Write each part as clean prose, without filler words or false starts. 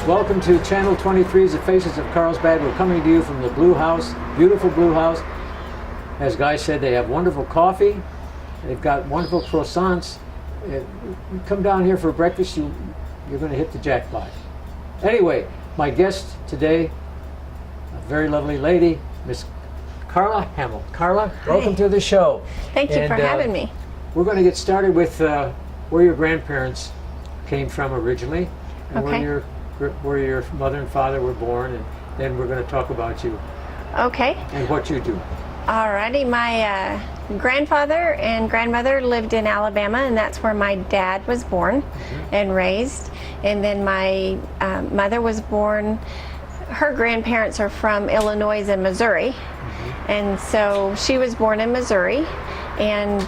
welcome to Channel 23's The Faces of Carlsbad. We're coming to you from the Blue House, beautiful Blue House. As Guy said, they have wonderful coffee. They've got wonderful croissants. You come down here for breakfast, you're going to hit the jackpot. Anyway, my guest today, a very lovely lady, Miss Karla Hamel. Karla, welcome to the show. Thank you for having me. We're going to get started with where your grandparents came from originally, and where your mother and father were born, and then we're going to talk about you. Okay. And what you do. Alrighty, my grandfather and grandmother lived in Alabama, and that's where my dad was born and raised. And then my mother was born, her grandparents are from Illinois and Missouri. And so she was born in Missouri, and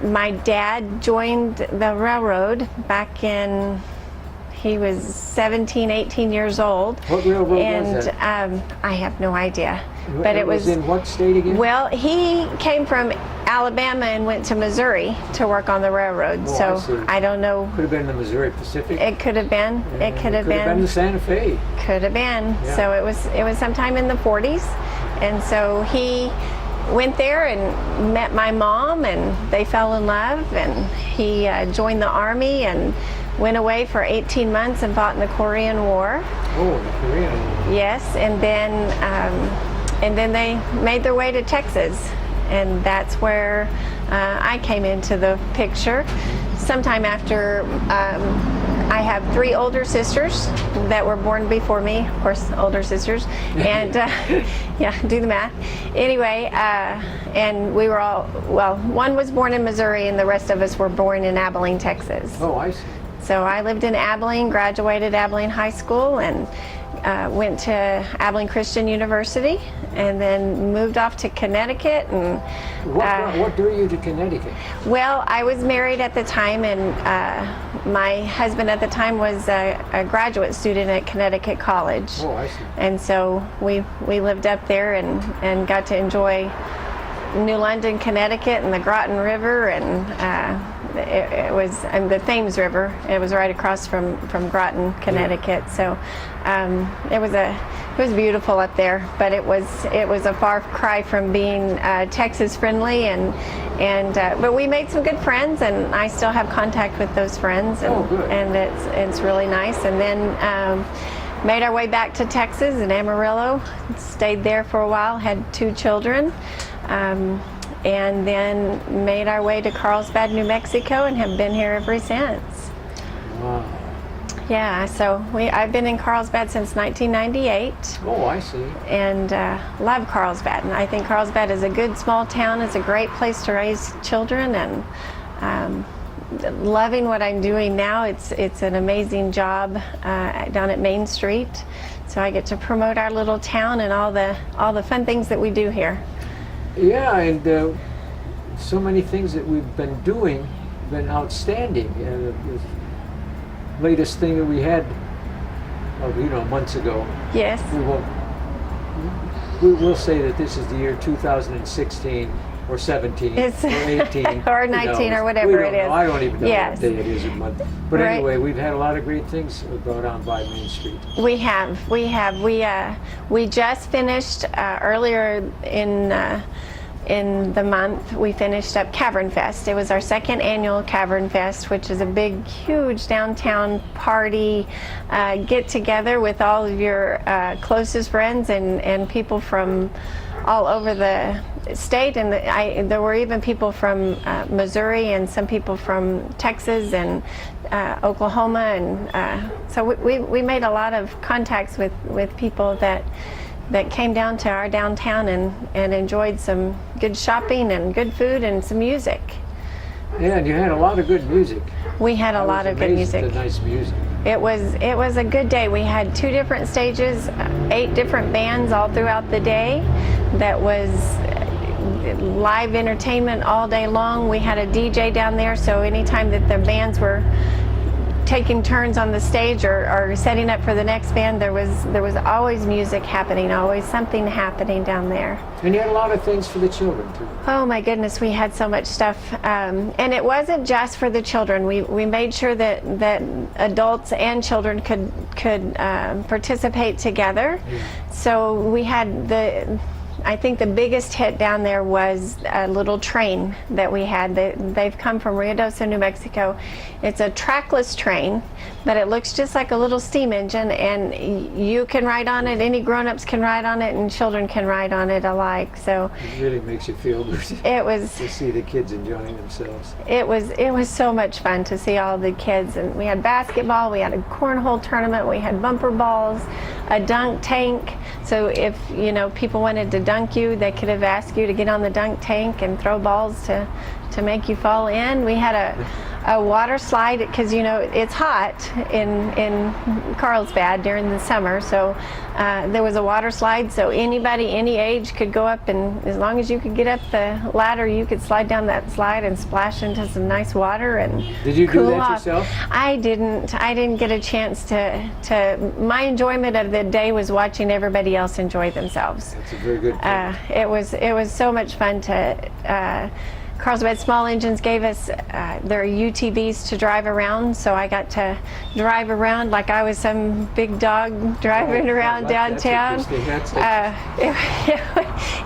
my dad joined the railroad back in, he was 17, 18 years old. What railroad was that? I have no idea. But it was in what state again? Well, he came from Alabama and went to Missouri to work on the railroad. Oh, so I don't know. Could have been the Missouri Pacific. It could have been. Yeah, it could have been. Could have been the Santa Fe. Could have been. Yeah. So it was sometime in the 40s, and so he went there and met my mom, and they fell in love, and he joined the Army and went away for 18 months and fought in the Korean War. Oh, the Korean War. Yes, and then they made their way to Texas, and that's where I came into the picture. Sometime after, I have 3 older sisters that were born before me, of course, older sisters, and yeah, do the math. Anyway, and we were all, well, one was born in Missouri and the rest of us were born in Abilene, Texas. Oh, I see. So I lived in Abilene, graduated Abilene High School, and went to Abilene Christian University, and then moved off to Connecticut. And what drew you to Connecticut? Well, I was married at the time, and my husband at the time was a graduate student at Connecticut College. Oh, I see. And so we lived up there and got to enjoy New London, Connecticut, and the Groton River, and it was the Thames River. It was right across from Groton, Connecticut. Yeah. So it was beautiful up there, but it was a far cry from being Texas friendly, and but we made some good friends, and I still have contact with those friends, and it's really nice. And then made our way back to Texas in Amarillo, stayed there for a while, had 2 children. And then made our way to Carlsbad, New Mexico, and have been here ever since. Wow. Yeah, so I've been in Carlsbad since 1998. Oh, I see. And love Carlsbad. And I think Carlsbad is a good small town. It's a great place to raise children, and loving what I'm doing now. It's an amazing job down at Main Street. So I get to promote our little town and all the fun things that we do here. Yeah, and so many things that we've been doing have been outstanding. The latest thing that we had, months ago. Yes. We'll say that this is the year 2016 or 17 or 18 or 19 or whatever it is. I don't even know yes. what day it is in month. But right. Anyway, we've had a lot of great things brought on by Main Street. We have. We just finished earlier in the month. We finished up Cavern Fest. It was our 2nd annual Cavern Fest, which is a big, huge downtown party get together with all of your closest friends and people from all over the state, and there were even people from Missouri and some people from Texas and Oklahoma, and so we made a lot of contacts with people that came down to our downtown and enjoyed some good shopping and good food and some music. Yeah, and you had a lot of good music. We had a lot of good music. The nice music. It was a good day. We had 2 different stages, 8 different bands all throughout the day. That was live entertainment all day long. We had a DJ down there, so anytime that the bands were taking turns on the stage or setting up for the next band, there was always music happening, always something happening down there. And you had a lot of things for the children too. Oh my goodness, we had so much stuff, and it wasn't just for the children. We made sure that adults and children could participate together. Yeah. So we had I think the biggest hit down there was a little train that we had. They've come from Ruidoso, New Mexico. It's a trackless train, but it looks just like a little steam engine, and you can ride on it. Any grown-ups can ride on it, and children can ride on it alike. So it really makes you feel good. It was to see the kids enjoying themselves. It was so much fun to see all the kids, and we had basketball, we had a cornhole tournament, we had bumper balls, a dunk tank. So if people wanted to dunk you, they could have asked you to get on the dunk tank and throw balls to make you fall in. We had a water slide because it's hot in Carlsbad during the summer, so there was a water slide, so anybody any age could go up, and as long as you could get up the ladder, you could slide down that slide and splash into some nice water and Did you cool do that off. yourself? I didn't get a chance to my enjoyment of the day was watching everybody else enjoy themselves. That's a very good point. It was so much fun to Carlsbad Small Engines gave us their UTVs to drive around, so I got to drive around like I was some big dog driving around downtown.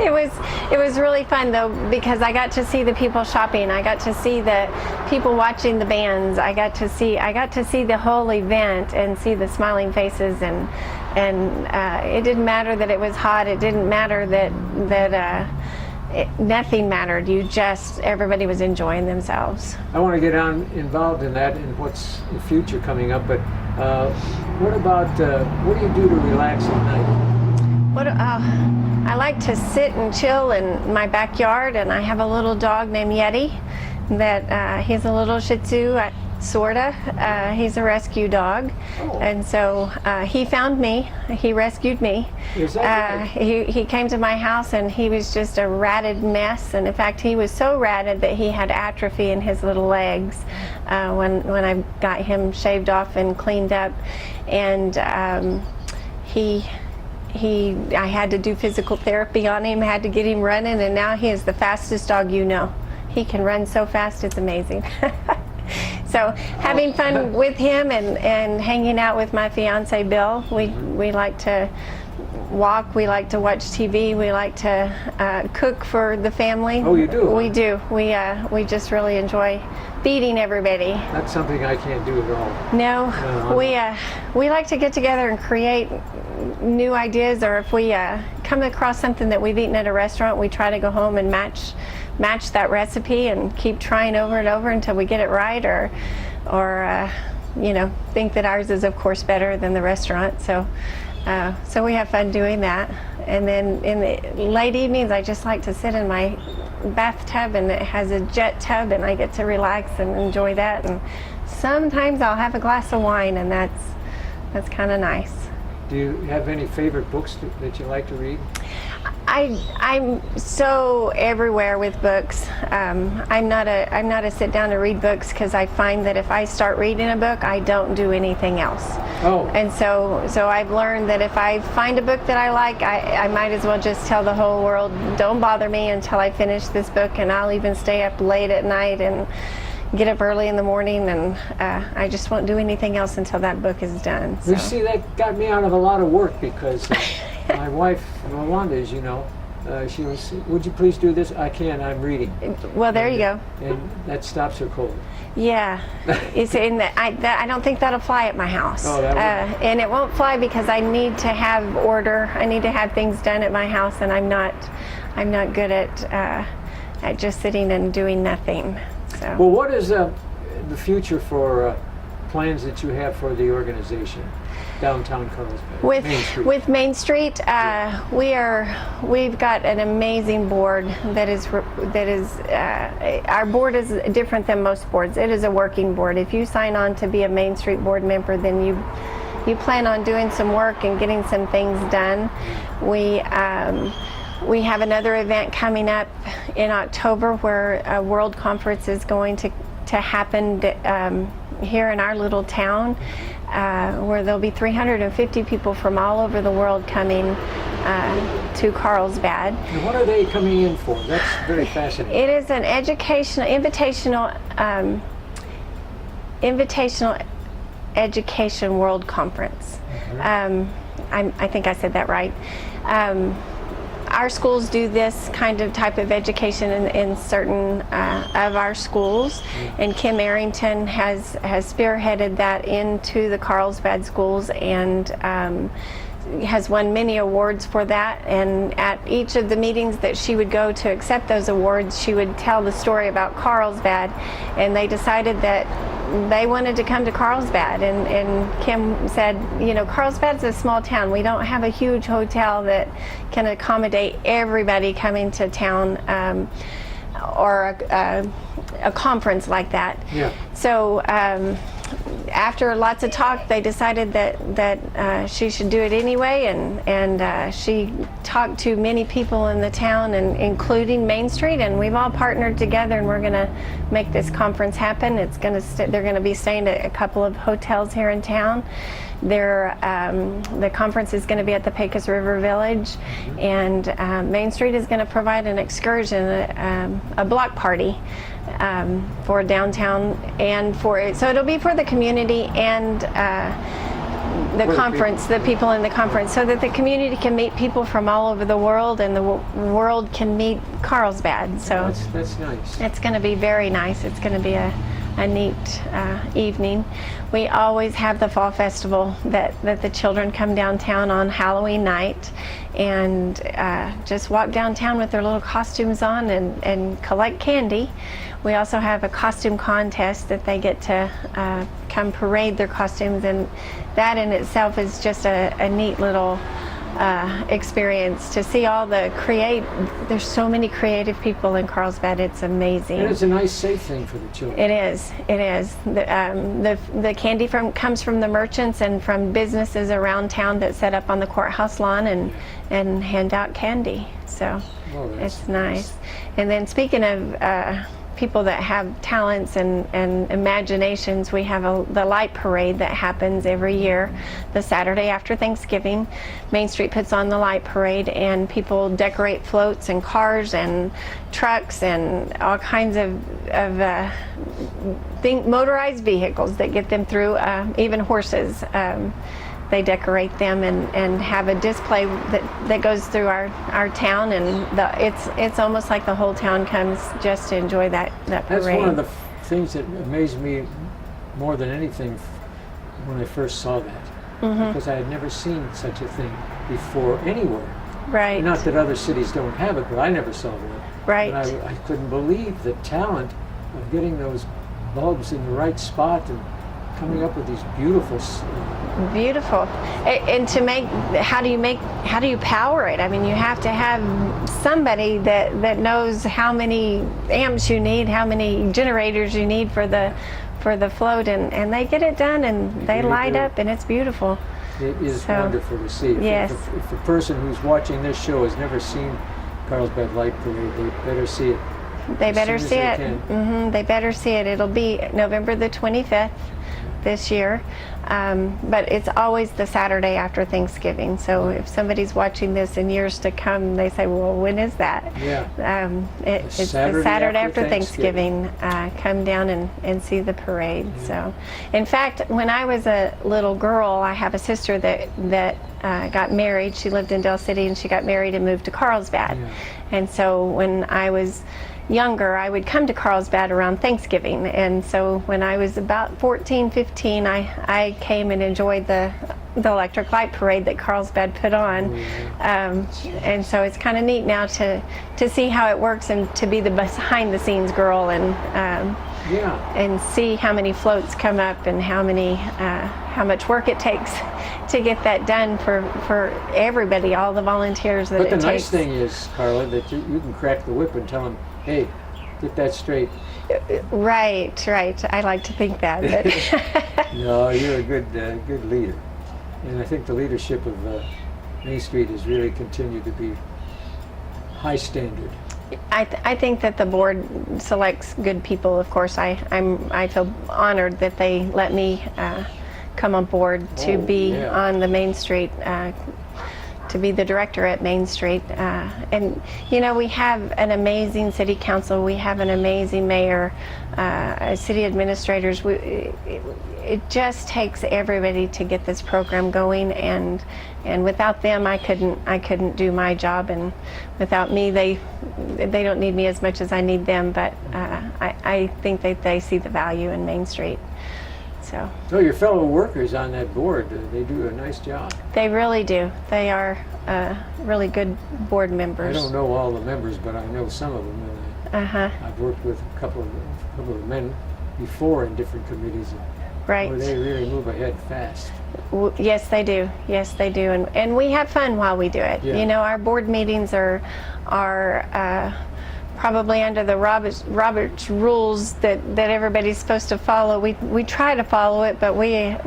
It was really fun though, because I got to see the people shopping. I got to see the people watching the bands. I got to see the whole event and see the smiling faces, and it didn't matter that it was hot. It didn't matter that. Nothing mattered. Everybody was enjoying themselves. I want to get involved in that and what's the future coming up, but what do you do to relax at night? I like to sit and chill in my backyard, and I have a little dog named Yeti that he's a little Shih Tzu. Sorta. He's a rescue dog, and so he found me. He rescued me. Is that right? He came to my house, and he was just a ratted mess. And in fact, he was so ratted that he had atrophy in his little legs when I got him shaved off and cleaned up. And I had to do physical therapy on him. Had to get him running, and now he is the fastest dog you know. He can run so fast, it's amazing. So having fun with him and hanging out with my fiance Bill. We like to walk, we like to watch TV, we like to cook for the family. Oh, you do? We do. We just really enjoy feeding everybody. That's something I can't do at all. No, we like to get together and create new ideas, or if we come across something that we've eaten at a restaurant, we try to go home and match that recipe and keep trying over and over until we get it right, or think that ours is of course better than the restaurant. So we have fun doing that. And then in the late evenings, I just like to sit in my bathtub, and it has a jet tub, and I get to relax and enjoy that. And sometimes I'll have a glass of wine, and that's kind of nice. Do you have any favorite books that you like to read? I'm so everywhere with books. I'm not a sit down to read books, because I find that if I start reading a book, I don't do anything else. Oh. And so I've learned that if I find a book that I like, I might as well just tell the whole world, don't bother me until I finish this book, and I'll even stay up late at night and get up early in the morning, and I just won't do anything else until that book is done. So. You see, that got me out of a lot of work, because my wife, Rwanda, as you know, she was, would you please do this? I can't, I'm reading. Well, there you go. And that stops her cold. Yeah, it's in that. I don't think that'll fly at my house. Oh, that and it won't fly because I need to have order. I need to have things done at my house, and I'm not good at just sitting and doing nothing. So. Well, what is the future for plans that you have for the organization, downtown Carlsbad? With Main Street, we've got an amazing board that is our board is different than most boards. It is a working board. If you sign on to be a Main Street board member, then you plan on doing some work and getting some things done. We have another event coming up in October where a world conference is going to happen here in our little town, where there'll be 350 people from all over the world coming to Carlsbad. And what are they coming in for? That's very fascinating. It is an invitational education world conference. I think I said that right. Our schools do this kind of type of education in certain of our schools, and Kim Arrington has spearheaded that into the Carlsbad schools, and has won many awards for that. And at each of the meetings that she would go to accept those awards, she would tell the story about Carlsbad, and they decided that they wanted to come to Carlsbad, and Kim said, you know, Carlsbad's a small town. We don't have a huge hotel that can accommodate everybody coming to town, or a conference like that. Yeah. So after lots of talk, they decided that she should do it anyway, and she talked to many people in the town, and including Main Street, and we've all partnered together, and we're going to make this conference happen. It's going to they're going to be staying at a couple of hotels here in town. The conference is going to be at the Pecos River Village, and Main Street is going to provide an excursion, a block party for downtown, and so it'll be for the community and the conference, the people in the conference, so that the community can meet people from all over the world, and the world can meet Carlsbad. So that's nice. It's going to be very nice. It's going to be a neat evening. We always have the fall festival that the children come downtown on Halloween night, and just walk downtown with their little costumes on and collect candy. We also have a costume contest that they get to come parade their costumes, and that in itself is just a neat little experience to see all the there's so many creative people in Carlsbad. It's amazing. And it's a nice, safe thing for the children. It is. The candy comes from the merchants and from businesses around town that set up on the courthouse lawn and hand out candy. So it's nice. And then speaking of people that have talents and imaginations, we have the light parade that happens every year the Saturday after Thanksgiving. Main Street puts on the light parade, and people decorate floats and cars and trucks and all kinds of motorized vehicles that get them through, even horses. They decorate them and have a display that goes through our town, and it's almost like the whole town comes just to enjoy that parade. That's one of the things that amazed me more than anything when I first saw that, because I had never seen such a thing before anywhere. Right. Not that other cities don't have it, but I never saw that. Right. And I couldn't believe the talent of getting those bulbs in the right spot and coming up with these beautiful and to make, how do you power it? I mean, you have to have somebody that knows how many amps you need, how many generators you need for the float, and they get it done, and they light up, and it's beautiful. It is wonderful to see. Yes. If the person who's watching this show has never seen Carlsbad Light Parade, they better see it. They better see it. They better see it. It'll be November the 25th this year, but it's always the Saturday after Thanksgiving. So if somebody's watching this in years to come, they say, well, when is that? Yeah. It's the Saturday after Thanksgiving. Come down and see the parade. Yeah. So, in fact, when I was a little girl, I have a sister that got married. She lived in Del City, and she got married and moved to Carlsbad. Yeah. And so when I was younger, I would come to Carlsbad around Thanksgiving, and so when I was about 14, 15, I came and enjoyed the electric light parade that Carlsbad put on. And so it's kind of neat now to see how it works, and to be the behind the scenes girl, and see how many floats come up, and how much work it takes to get that done for everybody, all the volunteers that it takes. But the nice thing is, Karla, that you can crack the whip and tell them, hey, get that straight. Right. I like to think that. But No, you're a good leader. And I think the leadership of Main Street has really continued to be high standard. I think that the board selects good people. Of course, I feel honored that they let me come on board to be on the Main Street, to be the director at Main Street. And you know, we have an amazing city council. We have an amazing mayor, city administrators. It just takes everybody to get this program going, and without them, I couldn't do my job, and without me, they don't need me as much as I need them. But I think that they see the value in Main Street. So your fellow workers on that board, they do a nice job. they really do. They are really good board members. I don't know all the members, but I know some of them. And I've worked with a couple of men before in different committees. Right. Where they really move ahead fast. Yes, they do. Yes, they do. And we have fun while we do it. Yeah. You know, our board meetings are probably under the Robert's rules that everybody's supposed to follow. We try to follow it, but we're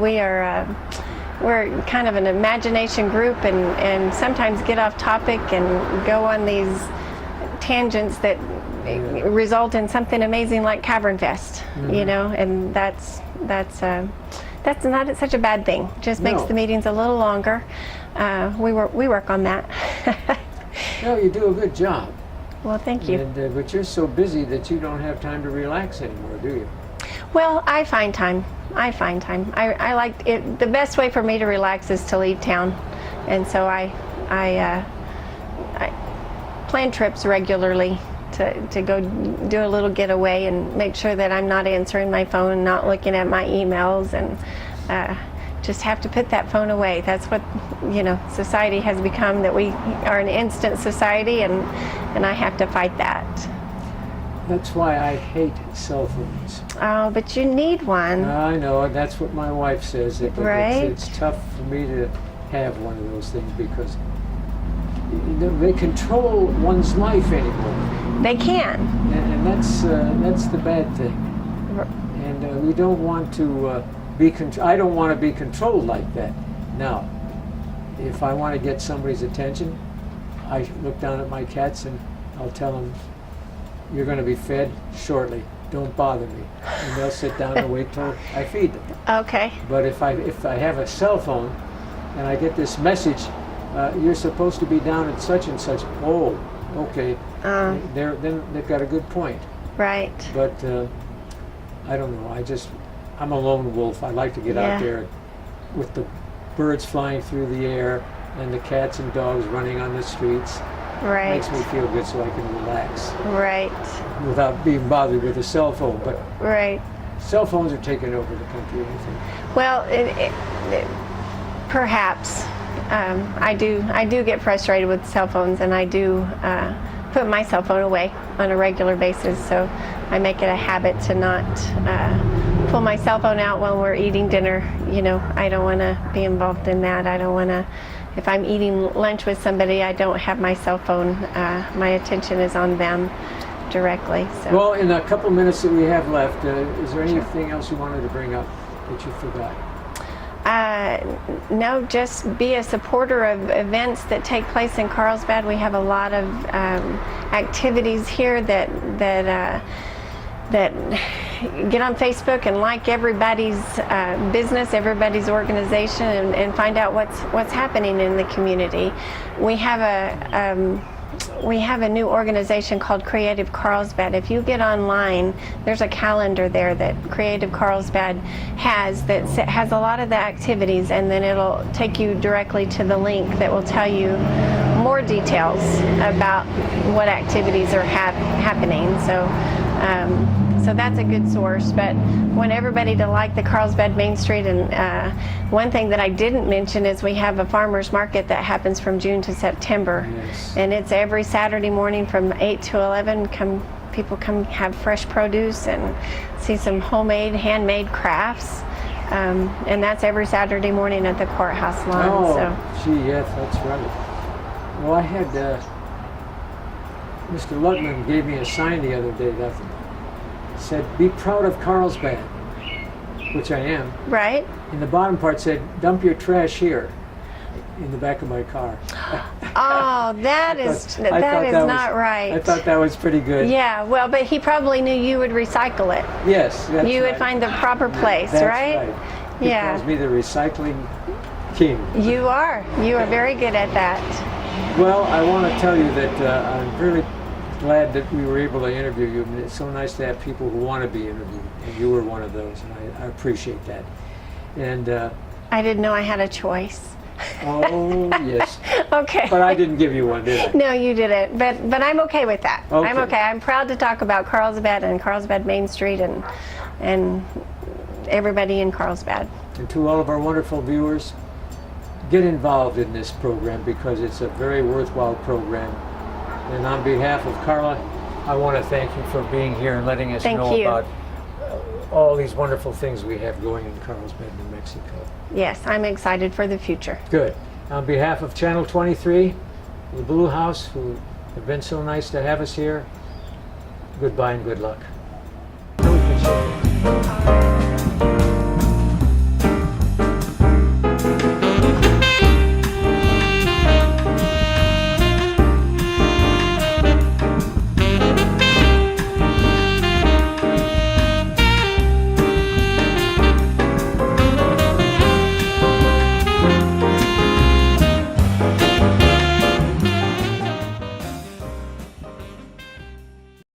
kind of an imagination group, and sometimes get off topic and go on these tangents that result in something amazing like Cavern Fest. You know, and that's not such a bad thing. Just makes the meetings a little longer. We work on that. No, you do a good job. Well, thank you. And, but you're so busy that you don't have time to relax anymore, do you? Well, I find time. I like it. The best way for me to relax is to leave town, and so I plan trips regularly to go do a little getaway and make sure that I'm not answering my phone, not looking at my emails, and just have to put that phone away. That's what, you know, society has become, that we are an instant society, and I have to fight that. That's why I hate cell phones. Oh, but you need one. I know, and that's what my wife says. Right. It's tough for me to have one of those things because they control one's life anymore. They can. And that's the bad thing. And we don't want to I don't want to be controlled like that. Now, if I want to get somebody's attention, I look down at my cats and I'll tell them, "You're going to be fed shortly. Don't bother me." And they'll sit down and wait till I feed them. Okay. But if I have a cell phone and I get this message, "You're supposed to be down at such and such," oh, okay. Then they've got a good point. Right. But I don't know. I'm a lone wolf. I like to get out there with the birds flying through the air and the cats and dogs running on the streets. Right. Makes me feel good so I can relax. Right. Without being bothered with a cell phone. But Right. cell phones are taking over the country, I think. Well, perhaps. I do get frustrated with cell phones, and I do put my cell phone away on a regular basis. So I make it a habit to not pull my cell phone out while we're eating dinner. You know, I don't want to be involved in that. I don't want to. If I'm eating lunch with somebody, I don't have my cell phone. My attention is on them directly. So. Well, in a couple minutes that we have left, is there anything else you wanted to bring up that you forgot? No, just be a supporter of events that take place in Carlsbad. We have a lot of activities here that get on Facebook and like everybody's business, everybody's organization, and find out what's happening in the community. We have a new organization called Creative Carlsbad. If you get online, there's a calendar there that Creative Carlsbad has that has a lot of the activities, and then it'll take you directly to the link that will tell you more details about what activities are happening. So that's a good source. But I want everybody to like the Carlsbad Main Street. And one thing that I didn't mention is we have a farmers market that happens from June to September. Yes. And it's every Saturday morning from 8 to 11. People come have fresh produce and see some homemade, handmade crafts. And that's every Saturday morning at the courthouse lawn. Oh, gee, yes, that's right. Well, I had Mr. Lutman gave me a sign the other day that said, "Be proud of Carlsbad," which I am. Right. And the bottom part said, "Dump your trash here," in the back of my car. Oh, that is not right. I thought that was pretty good. Yeah, well, but he probably knew you would recycle it. Yes, that's You would right. find the proper place, That's right? He Yeah. calls me the recycling king. You are. You are very good at that. Well, I want to tell you that I'm really glad that we were able to interview you. And it's so nice to have people who want to be interviewed, and you were one of those, and I appreciate that. And I didn't know I had a choice. oh yes, Okay. but I didn't give you one, did I? No, you didn't. But I'm okay with that. Okay. I'm okay. I'm proud to talk about Carlsbad and Carlsbad Main Street and everybody in Carlsbad. And to all of our wonderful viewers, get involved in this program because it's a very worthwhile program. And on behalf of Karla, I want to thank you for being here and letting us Thank know you. about all these wonderful things we have going in Carlsbad, New Mexico. Yes, I'm excited for the future. Good. On behalf of Channel 23, the Blue House, who have been so nice to have us here, goodbye and good luck.